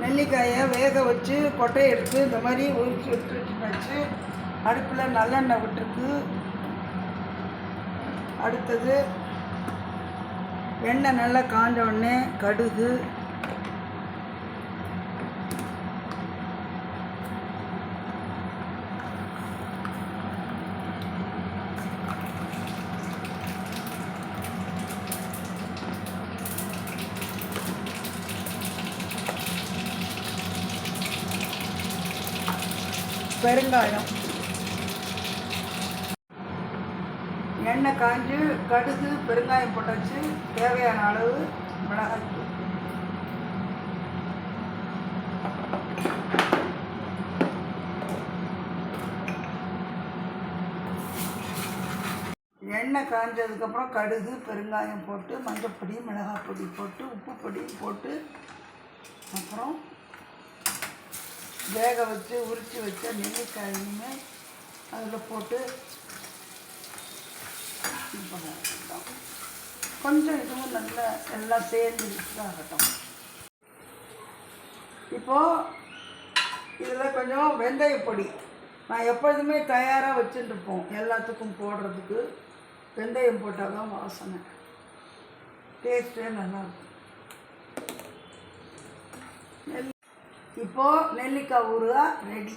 நெல்லிக்காயை வேக வச்சு கொட்டையை எடுத்து இந்த மாதிரி உரிச்சு வச்சு அடுப்பில் நல்லெண்ணெய் விட்டுருக்கு. அடுத்தது எண்ணெய் நல்லா காஞ்ச உடனே கடுகு, பெருங்காயம், எண்ணெய் காஞ்சு கடுகு பெருங்காயம் போட்டாச்சு. தேவையான அளவு மிளகாய் தூள், எண்ணெய் காஞ்சதுக்கப்புறம் கடுகு பெருங்காயம் போட்டு மஞ்சப்பொடி மிளகாய் பொடி போட்டு உப்பு பொடி போட்டு அப்புறம் வேக வச்சு உரித்து வச்ச நெல்லிக்காயுமே அதில் போட்டு கொஞ்சம் இதுவும் நல்லா எல்லாம் சேர்ந்து ஆகட்டும். இப்போது இதில் கொஞ்சம் வெந்தய பொடி நான் எப்பொழுதுமே தயாராக வச்சுட்டுருப்போம். எல்லாத்துக்கும் போடுறதுக்கு வெந்தயம் போட்டால் தான் வாசனை, டேஸ்ட்டே நல்லாயிருக்கும். இப்போது நெல்லிக்காய் ஊறுகாய் ரெடி.